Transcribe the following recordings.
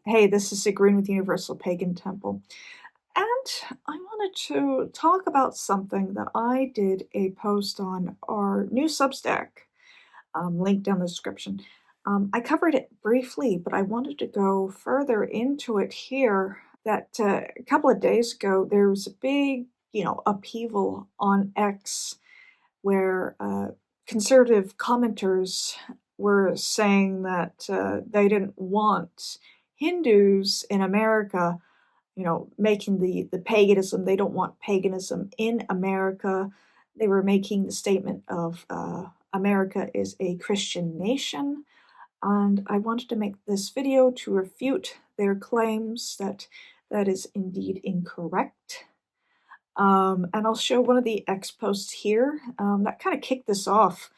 Hey, this is Green with Universal Pagan Temple, and I wanted to talk about something that I did a post on our new Substack, link down the description. I covered it briefly, but I wanted to go further into it here. That a couple of days ago, there was a big, upheaval on X where conservative commenters were saying that they didn't want Hindus in America, making the paganism, they don't want paganism in America. They were making the statement of America is a Christian nation. And I wanted to make this video to refute their claims that that is indeed incorrect. And I'll show one of the X posts here that kind of kicked this off,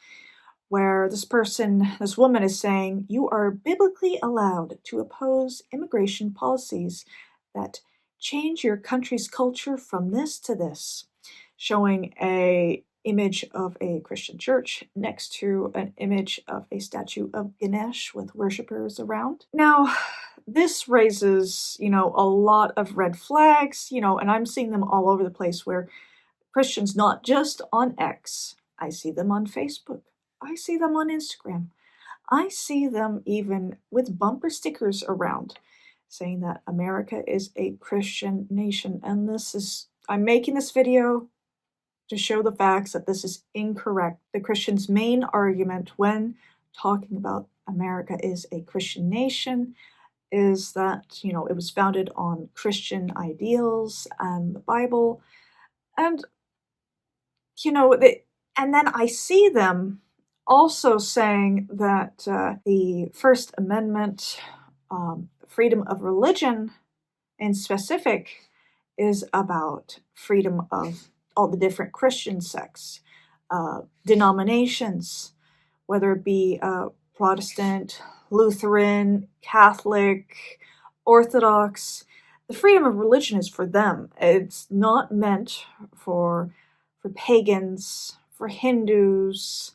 where this woman is saying, you are biblically allowed to oppose immigration policies that change your country's culture from this to this, showing a image of a Christian church next to an image of a statue of Ganesh with worshippers around. Now, this raises, a lot of red flags, and I'm seeing them all over the place where Christians, not just on X, I see them on Facebook, I see them on Instagram, I see them even with bumper stickers around saying that America is a Christian nation. And I'm making this video to show the facts that this is incorrect. The Christians' main argument when talking about America is a Christian nation is that, it was founded on Christian ideals and the Bible. And, and then I see them also saying that the First Amendment, freedom of religion in specific, is about freedom of all the different Christian sects, denominations, whether it be Protestant, Lutheran, Catholic, Orthodox. The freedom of religion is for them. It's not meant for pagans, for Hindus,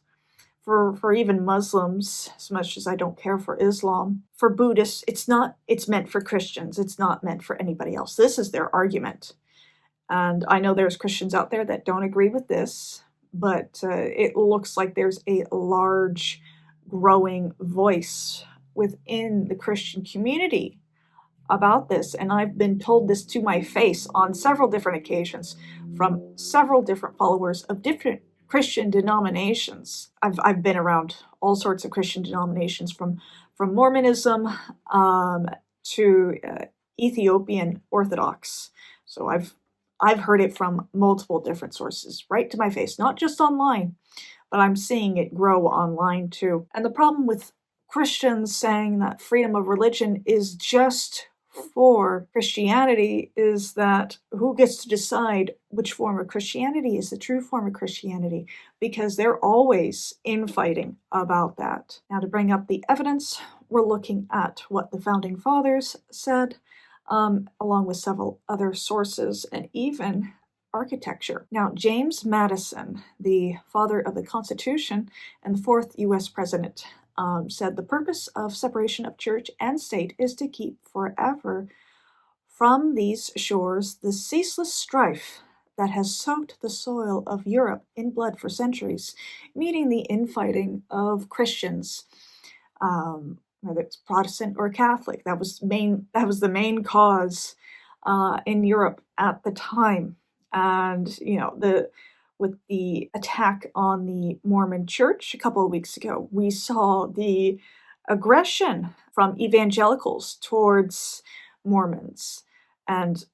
for even Muslims, as much as I don't care for Islam. For Buddhists, it's meant for Christians. It's not meant for anybody else. This is their argument. And I know there's Christians out there that don't agree with this, but it looks like there's a large growing voice within the Christian community about this. And I've been told this to my face on several different occasions from several different followers of different Christian denominations. I've been around all sorts of Christian denominations, from Mormonism to Ethiopian Orthodox. So I've heard it from multiple different sources, right to my face, not just online, but I'm seeing it grow online too. And the problem with Christians saying that freedom of religion is just for Christianity is that who gets to decide which form of Christianity is the true form of Christianity? Because they're always infighting about that. Now, to bring up the evidence, we're looking at what the Founding Fathers said, along with several other sources and even architecture. Now, James Madison, the father of the Constitution and the fourth U.S. president, said the purpose of separation of church and state is to keep forever from these shores the ceaseless strife that has soaked the soil of Europe in blood for centuries, meaning the infighting of Christians, whether it's Protestant or Catholic. That was the main cause in Europe at the time. And with the attack on the Mormon Church a couple of weeks ago, we saw the aggression from evangelicals towards Mormons. And,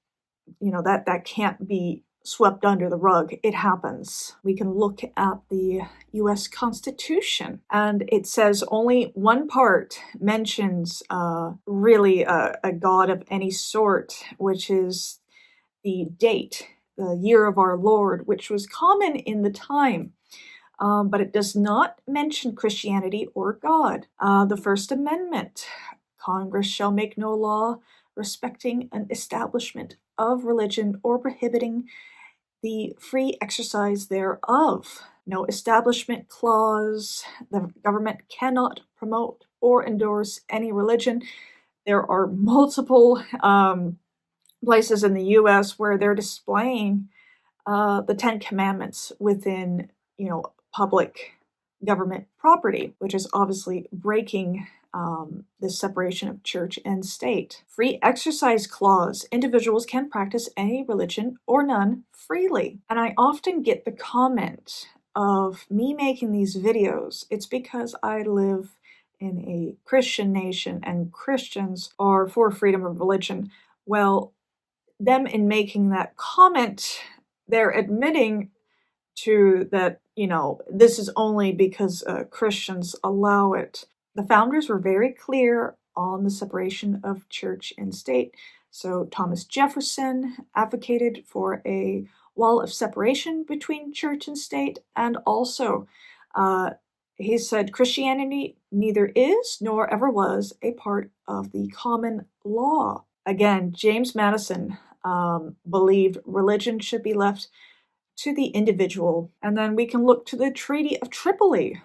that can't be swept under the rug. It happens. We can look at the U.S. Constitution, and it says only one part mentions really a God of any sort, which is the date, the year of our Lord, which was common in the time, but it does not mention Christianity or God. The First Amendment, Congress shall make no law respecting an establishment of religion or prohibiting the free exercise thereof. No establishment clause. The government cannot promote or endorse any religion. There are multiple places in the U.S. where they're displaying the Ten Commandments within, public government property, which is obviously breaking the separation of church and state. Free exercise clause. Individuals can practice any religion or none freely. And I often get the comment of me making these videos, it's because I live in a Christian nation and Christians are for freedom of religion. Well, them in making that comment, they're admitting to that, this is only because Christians allow it. The founders were very clear on the separation of church and state. So Thomas Jefferson advocated for a wall of separation between church and state, and also he said Christianity neither is nor ever was a part of the common law. Again, James Madison believed religion should be left to the individual. And then we can look to the Treaty of Tripoli,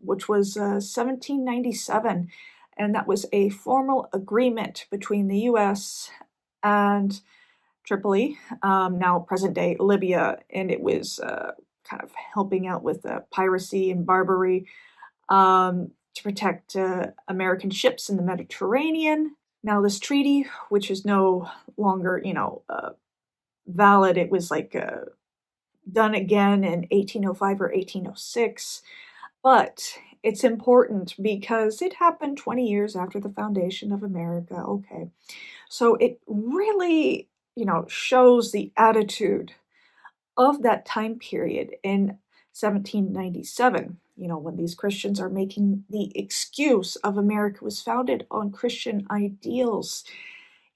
which was 1797. And that was a formal agreement between the U.S. and Tripoli, now present-day Libya. And it was kind of helping out with piracy and Barbary to protect American ships in the Mediterranean. Now, this treaty, which is no longer, valid, it was done again in 1805 or 1806. But it's important because it happened 20 years after the foundation of America. Okay. So it really, shows the attitude of that time period in 1797, when these Christians are making the excuse of America was founded on Christian ideals.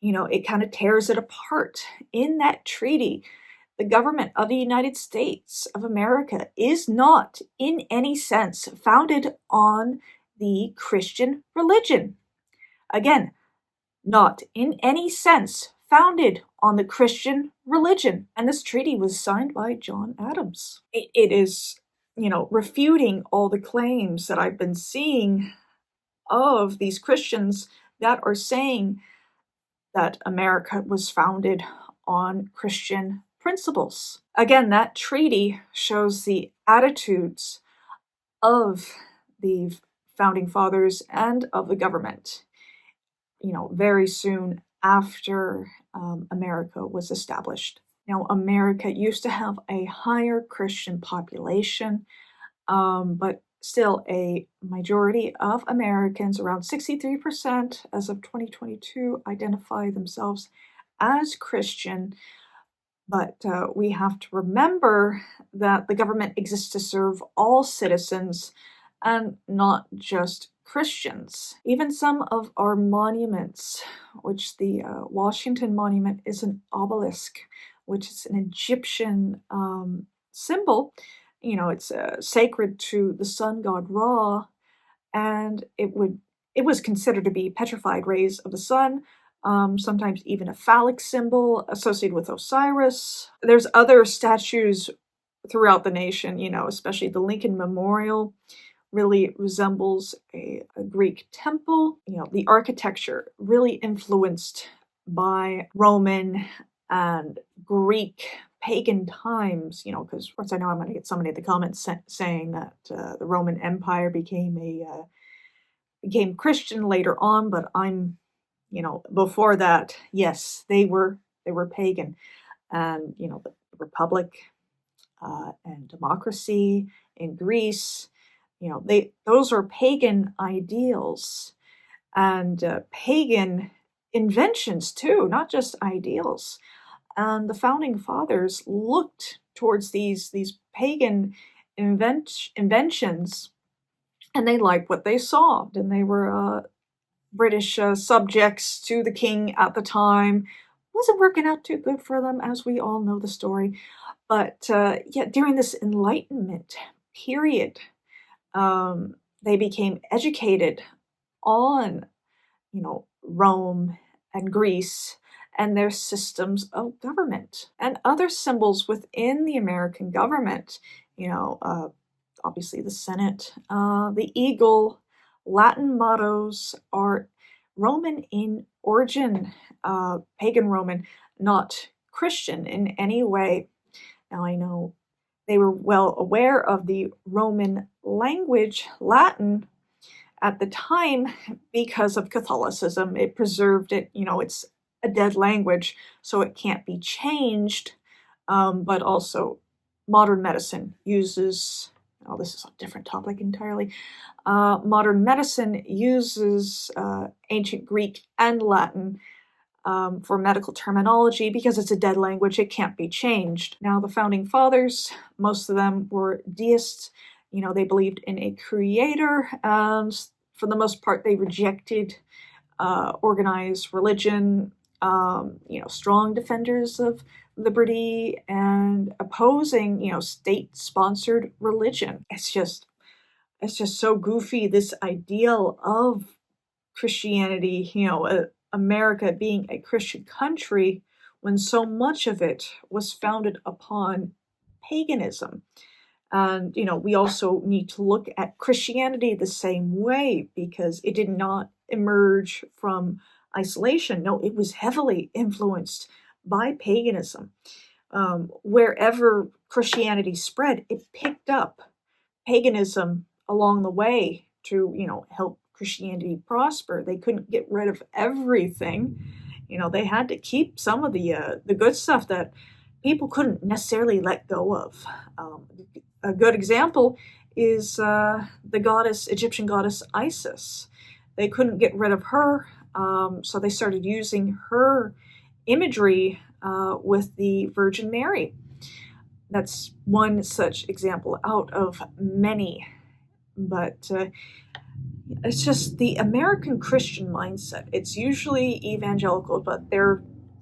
It kind of tears it apart. In that treaty, the government of the United States of America is not in any sense founded on the Christian religion. Again, not in any sense founded on the Christian religion. And this treaty was signed by John Adams. It is, refuting all the claims that I've been seeing of these Christians that are saying that America was founded on Christian principles. Again, that treaty shows the attitudes of the founding fathers and of the government, very soon after America was established. Now, America used to have a higher Christian population, but still a majority of Americans, around 63% as of 2022, identify themselves as Christian. But we have to remember that the government exists to serve all citizens and not just Christians. Even some of our monuments, which the Washington Monument is an obelisk, which is an Egyptian symbol. It's sacred to the sun god Ra, and it was considered to be petrified rays of the sun. Sometimes even a phallic symbol associated with Osiris. There's other statues throughout the nation, especially the Lincoln Memorial really resembles a Greek temple. The architecture really influenced by Roman and Greek pagan times, because of course I know I'm going to get somebody in the comments saying that the Roman Empire became Christian later on, but I'm before that, yes, they were pagan. And, the Republic and democracy in Greece, those are pagan ideals and pagan inventions too, not just ideals. And the founding fathers looked towards these pagan inventions, and they liked what they saw, and they were British subjects to the king at the time. Wasn't working out too good for them, as we all know the story. But during this Enlightenment period, they became educated on, Rome and Greece and their systems of government and other symbols within the American government. Obviously the Senate, the eagle. Latin mottos are Roman in origin, pagan Roman, not Christian in any way. Now I know they were well aware of the Roman language, Latin, at the time because of Catholicism. It preserved it, it's a dead language, so it can't be changed. But also, modern medicine uses, oh, this is a different topic entirely. Modern medicine uses ancient Greek and Latin for medical terminology because it's a dead language, it can't be changed. Now, the founding fathers, most of them were deists. They believed in a creator, and for the most part, they rejected organized religion, strong defenders of liberty and opposing, state-sponsored religion. It's just so goofy, this ideal of Christianity, America being a Christian country when so much of it was founded upon paganism. And, we also need to look at Christianity the same way because it did not emerge from isolation. No, it was heavily influenced by paganism. Wherever Christianity spread, it picked up paganism along the way to, help Christianity prosper. They couldn't get rid of everything. They had to keep some of the good stuff that people couldn't necessarily let go of. A good example is the Egyptian goddess Isis. They couldn't get rid of her, so they started using her imagery with the Virgin Mary. That's one such example out of many. But it's just the American Christian mindset. It's usually evangelical, but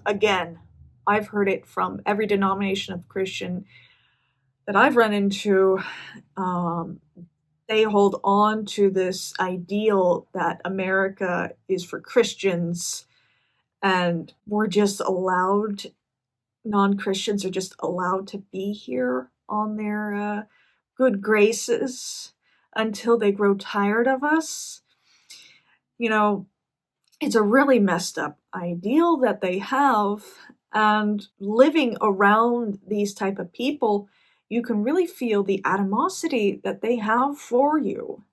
again, I've heard it from every denomination of Christian that I've run into. They hold on to this ideal that America is for Christians and non-Christians are just allowed to be here on their good graces until they grow tired of us. It's a really messed up ideal that they have, and living around these type of people, you can really feel the animosity that they have for you.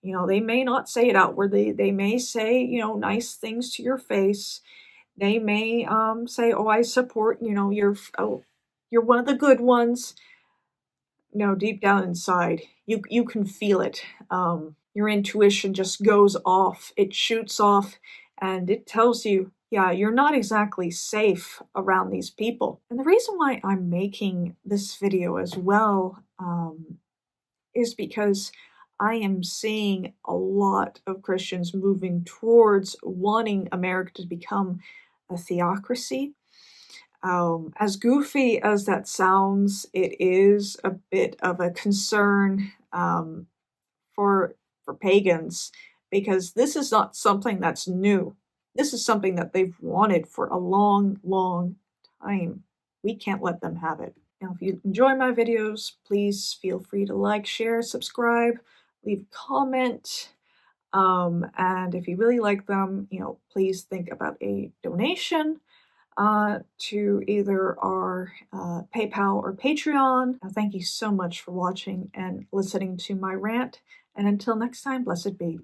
They may not say it outwardly. They may say, nice things to your face. They may say, "Oh, I support, you're one of the good ones." No, deep down inside, you can feel it. Your intuition just goes off. It shoots off, and it tells you, yeah, you're not exactly safe around these people. And the reason why I'm making this video as well is because I am seeing a lot of Christians moving towards wanting America to become a theocracy. As goofy as that sounds, it is a bit of a concern for pagans, because this is not something that's new. This is something that they've wanted for a long, long time. We can't let them have it. Now, if you enjoy my videos, please feel free to like, share, subscribe, leave a comment. And if you really like them, please think about a donation to either our PayPal or Patreon. Thank you so much for watching and listening to my rant. And until next time, blessed be.